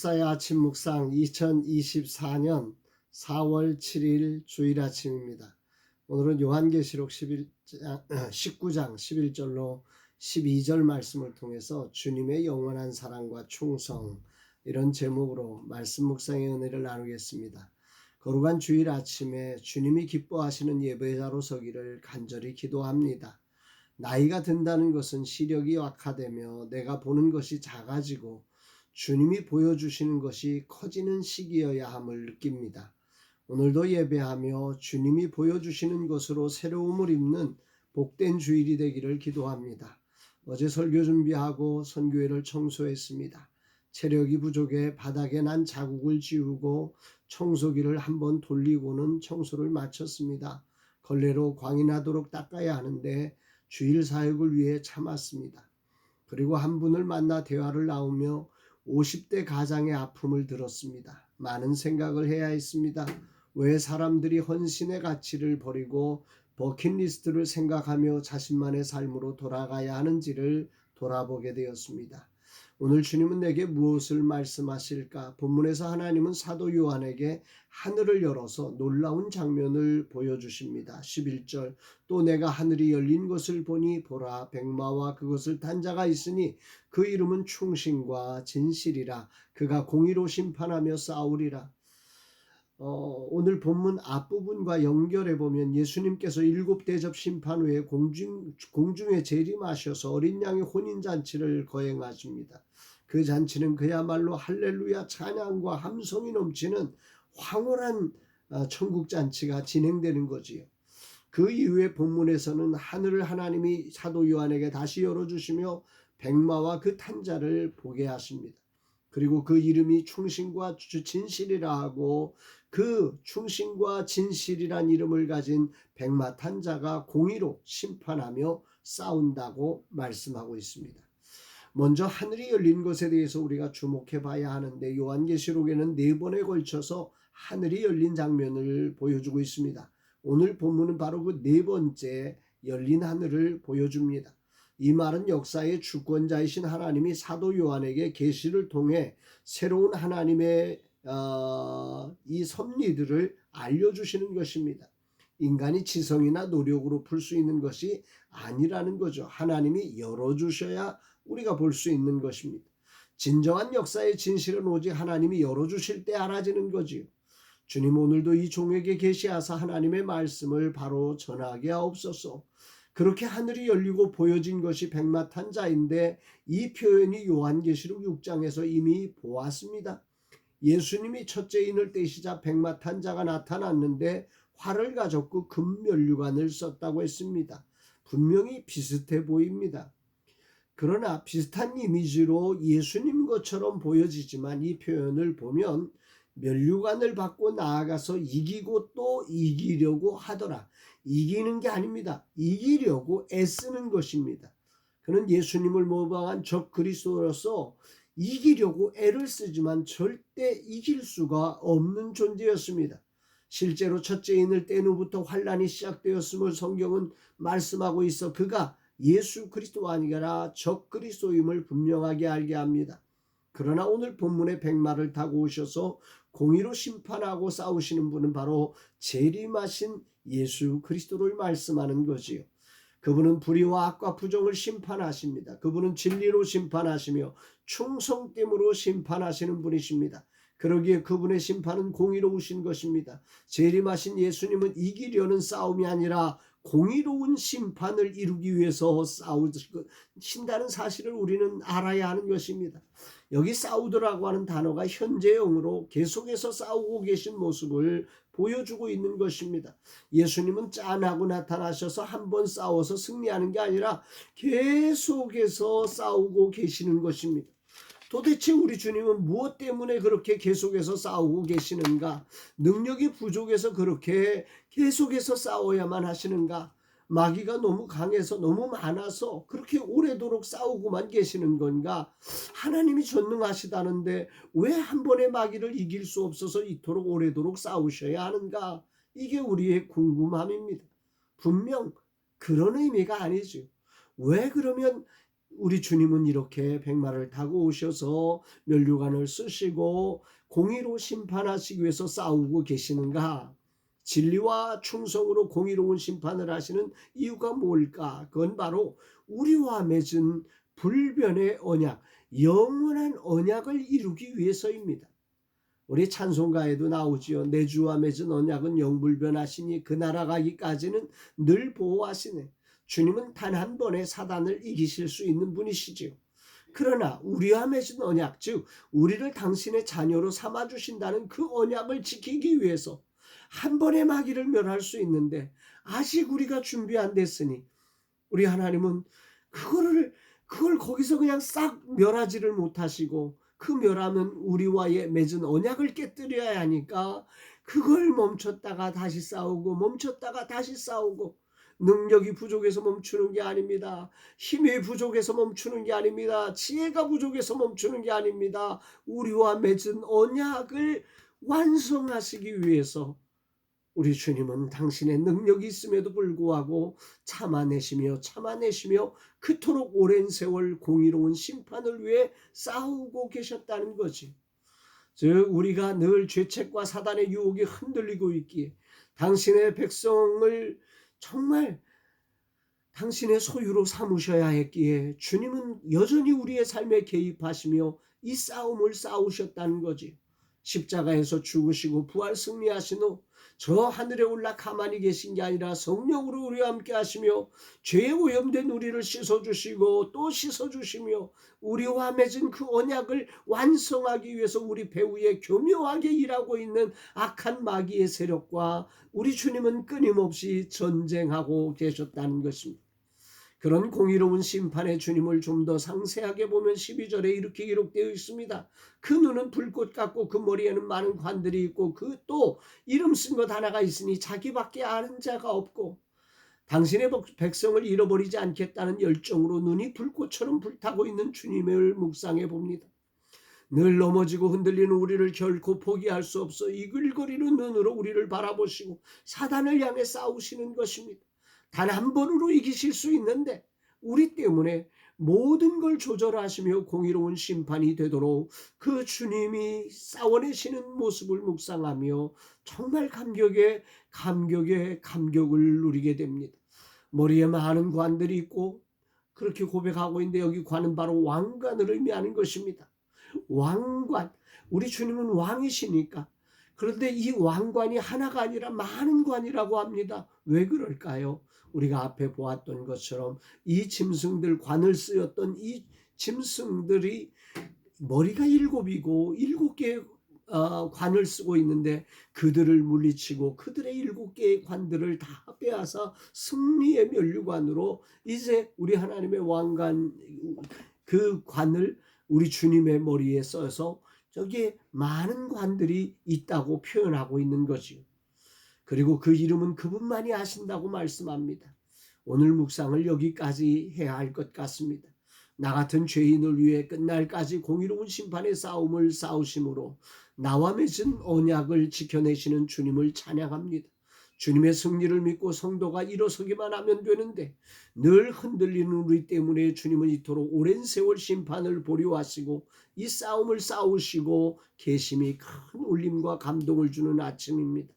사의 아침 묵상 2024년 4월 7일 주일 아침입니다. 오늘은 요한계시록 19장 11절로 12절 말씀을 통해서 주님의 영원한 사랑과 충성, 이런 제목으로 말씀 묵상의 은혜를 나누겠습니다. 거룩한 주일 아침에 주님이 기뻐하시는 예배자로 서기를 간절히 기도합니다. 나이가 든다는 것은 시력이 약화되며 내가 보는 것이 작아지고 주님이 보여주시는 것이 커지는 시기여야 함을 느낍니다. 오늘도 예배하며 주님이 보여주시는 것으로 새로움을 입는 복된 주일이 되기를 기도합니다. 어제 설교 준비하고 선교회를 청소했습니다. 체력이 부족해 바닥에 난 자국을 지우고 청소기를 한번 돌리고는 청소를 마쳤습니다. 걸레로 광이 나도록 닦아야 하는데 주일 사역을 위해 참았습니다. 그리고 한 분을 만나 대화를 나누며 50대 가장의 아픔을 들었습니다. 많은 생각을 해야 했습니다. 왜 사람들이 헌신의 가치를 버리고 버킷리스트를 생각하며 자신만의 삶으로 돌아가야 하는지를 돌아보게 되었습니다. 오늘 주님은 내게 무엇을 말씀하실까? 본문에서 하나님은 사도 요한에게 하늘을 열어서 놀라운 장면을 보여주십니다. 11절, 또 내가 하늘이 열린 것을 보니 보라, 백마와 그것을 탄 자가 있으니 그 이름은 충신과 진실이라. 그가 공의로 심판하며 싸우리라. 오늘 본문 앞부분과 연결해 보면 예수님께서 7대접 심판 후에 공중에 재림하셔서 어린 양의 혼인잔치를 거행하십니다. 그 잔치는 그야말로 할렐루야 찬양과 함성이 넘치는 황홀한 천국잔치가 진행되는 거지요. 그 이후에 본문에서는 하늘을 하나님이 사도 요한에게 다시 열어주시며 백마와 그 탄자를 보게 하십니다. 그리고 그 이름이 충신과 진실이라 하고, 그 충신과 진실이란 이름을 가진 백마 탄자가 공의로 심판하며 싸운다고 말씀하고 있습니다. 먼저 하늘이 열린 것에 대해서 우리가 주목해 봐야 하는데, 요한계시록에는 4번에 걸쳐서 하늘이 열린 장면을 보여주고 있습니다. 오늘 본문은 바로 그 4번째 열린 하늘을 보여줍니다. 이 말은 역사의 주권자이신 하나님이 사도 요한에게 계시를 통해 새로운 하나님의 이 섭리들을 알려주시는 것입니다. 인간이 지성이나 노력으로 풀 수 있는 것이 아니라는 거죠. 하나님이 열어주셔야 우리가 볼 수 있는 것입니다. 진정한 역사의 진실은 오직 하나님이 열어주실 때 알아지는 거지요. 주님, 오늘도 이 종에게 계시하사 하나님의 말씀을 바로 전하게 하옵소서. 그렇게 하늘이 열리고 보여진 것이 백마탄자인데, 이 표현이 요한계시록 6장에서 이미 보았습니다. 예수님이 첫째인을 떼시자 백마탄자가 나타났는데 활을 가졌고 금면류관을 썼다고 했습니다. 분명히 비슷해 보입니다. 그러나 비슷한 이미지로 예수님 것처럼 보여지지만 이 표현을 보면 면류관을 받고 나아가서 이기고 또 이기려고 하더라. 이기는 게 아닙니다. 이기려고 애쓰는 것입니다. 그는 예수님을 모방한 적 그리스도로서 이기려고 애를 쓰지만 절대 이길 수가 없는 존재였습니다. 실제로 첫째인을 뗀 후부터 환란이 시작되었음을 성경은 말씀하고 있어 그가 예수 그리스도가 아니라 적 그리스도임을 분명하게 알게 합니다. 그러나 오늘 본문의 백마를 타고 오셔서 공의로 심판하고 싸우시는 분은 바로 재림하신 예수 그리스도를 말씀하는 거지요. 그분은 불의와 악과 부정을 심판하십니다. 그분은 진리로 심판하시며 충성됨으로 심판하시는 분이십니다. 그러기에 그분의 심판은 공의로우신 것입니다. 재림하신 예수님은 이기려는 싸움이 아니라 공의로운 심판을 이루기 위해서 싸우신다는 사실을 우리는 알아야 하는 것입니다. 여기 싸우더라고 하는 단어가 현재형으로 계속해서 싸우고 계신 모습을 보여주고 있는 것입니다. 예수님은 짠하고 나타나셔서 한번 싸워서 승리하는 게 아니라 계속해서 싸우고 계시는 것입니다. 도대체 우리 주님은 무엇 때문에 그렇게 계속해서 싸우고 계시는가? 능력이 부족해서 그렇게 계속해서 싸워야만 하시는가? 마귀가 너무 강해서 너무 많아서 그렇게 오래도록 싸우고만 계시는 건가? 하나님이 전능하시다는데 왜 한 번의 마귀를 이길 수 없어서 이토록 오래도록 싸우셔야 하는가? 이게 우리의 궁금함입니다. 분명 그런 의미가 아니죠. 왜 그러면 우리 주님은 이렇게 백마를 타고 오셔서 면류관을 쓰시고 공의로 심판하시기 위해서 싸우고 계시는가? 진리와 충성으로 공의로운 심판을 하시는 이유가 뭘까? 그건 바로 우리와 맺은 불변의 언약, 영원한 언약을 이루기 위해서입니다. 우리 찬송가에도 나오지요. 내 주와 맺은 언약은 영불변하시니 그 나라 가기까지는 늘 보호하시네. 주님은 단 한 번에 사단을 이기실 수 있는 분이시지요. 그러나 우리와 맺은 언약, 즉 우리를 당신의 자녀로 삼아주신다는 그 언약을 지키기 위해서 한 번에 마귀를 멸할 수 있는데 아직 우리가 준비 안 됐으니 우리 하나님은 그걸 거기서 그냥 싹 멸하지를 못하시고 그 멸하면 우리와의 맺은 언약을 깨뜨려야 하니까 그걸 멈췄다가 다시 싸우고 멈췄다가 다시 싸우고 능력이 부족해서 멈추는 게 아닙니다. 힘이 부족해서 멈추는 게 아닙니다. 지혜가 부족해서 멈추는 게 아닙니다. 우리와 맺은 언약을 완성하시기 위해서 우리 주님은 당신의 능력이 있음에도 불구하고 참아내시며 그토록 오랜 세월 공의로운 심판을 위해 싸우고 계셨다는 거지. 즉 우리가 늘 죄책과 사단의 유혹에 흔들리고 있기에 당신의 백성을 정말 당신의 소유로 삼으셔야 했기에 주님은 여전히 우리의 삶에 개입하시며 이 싸움을 싸우셨다는 거지. 십자가에서 죽으시고 부활 승리하신 후 저 하늘에 올라 가만히 계신 게 아니라 성령으로 우리와 함께 하시며 죄에 오염된 우리를 씻어주시고 또 씻어주시며 우리와 맺은 그 언약을 완성하기 위해서 우리 배후에 교묘하게 일하고 있는 악한 마귀의 세력과 우리 주님은 끊임없이 전쟁하고 계셨다는 것입니다. 그런 공의로운 심판의 주님을 좀 더 상세하게 보면 12절에 이렇게 기록되어 있습니다. 그 눈은 불꽃 같고 그 머리에는 많은 관들이 있고 그 또 이름 쓴 것 하나가 있으니 자기밖에 아는 자가 없고 당신의 백성을 잃어버리지 않겠다는 열정으로 눈이 불꽃처럼 불타고 있는 주님을 묵상해 봅니다. 늘 넘어지고 흔들리는 우리를 결코 포기할 수 없어 이글거리는 눈으로 우리를 바라보시고 사단을 향해 싸우시는 것입니다. 단 한 번으로 이기실 수 있는데 우리 때문에 모든 걸 조절하시며 공의로운 심판이 되도록 그 주님이 싸워내시는 모습을 묵상하며 정말 감격을 누리게 됩니다. 머리에 많은 관들이 있고 그렇게 고백하고 있는데 여기 관은 바로 왕관을 의미하는 것입니다. 왕관, 우리 주님은 왕이시니까. 그런데 이 왕관이 하나가 아니라 많은 관이라고 합니다. 왜 그럴까요? 우리가 앞에 보았던 것처럼 이 짐승들 관을 쓰였던 이 짐승들이 머리가 7이고 7개의 관을 쓰고 있는데 그들을 물리치고 그들의 7개의 관들을 다 빼앗아 승리의 면류관으로 이제 우리 하나님의 왕관 그 관을 우리 주님의 머리에 써서 저기에 많은 관들이 있다고 표현하고 있는 거지요. 그리고 그 이름은 그분만이 아신다고 말씀합니다. 오늘 묵상을 여기까지 해야 할 것 같습니다. 나 같은 죄인을 위해 끝날까지 공의로운 심판의 싸움을 싸우심으로 나와 맺은 언약을 지켜내시는 주님을 찬양합니다. 주님의 승리를 믿고 성도가 일어서기만 하면 되는데 늘 흔들리는 우리 때문에 주님은 이토록 오랜 세월 심판을 보려하시고 이 싸움을 싸우시고 계심이 큰 울림과 감동을 주는 아침입니다.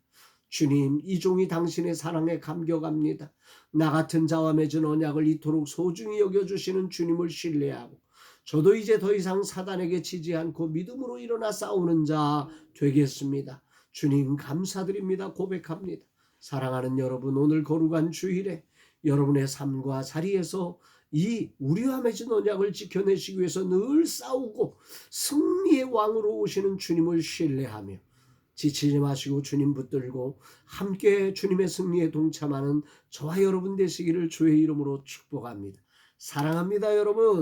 주님, 이 종이 당신의 사랑에 감격합니다. 나 같은 자와 맺은 언약을 이토록 소중히 여겨주시는 주님을 신뢰하고 저도 이제 더 이상 사단에게 지지 않고 믿음으로 일어나 싸우는 자 되겠습니다. 주님 감사드립니다. 고백합니다. 사랑하는 여러분, 오늘 거룩한 주일에 여러분의 삶과 자리에서 이 우리와 맺은 언약을 지켜내시기 위해서 늘 싸우고 승리의 왕으로 오시는 주님을 신뢰하며 지치지 마시고 주님 붙들고 함께 주님의 승리에 동참하는 저와 여러분 되시기를 주의 이름으로 축복합니다. 사랑합니다, 여러분.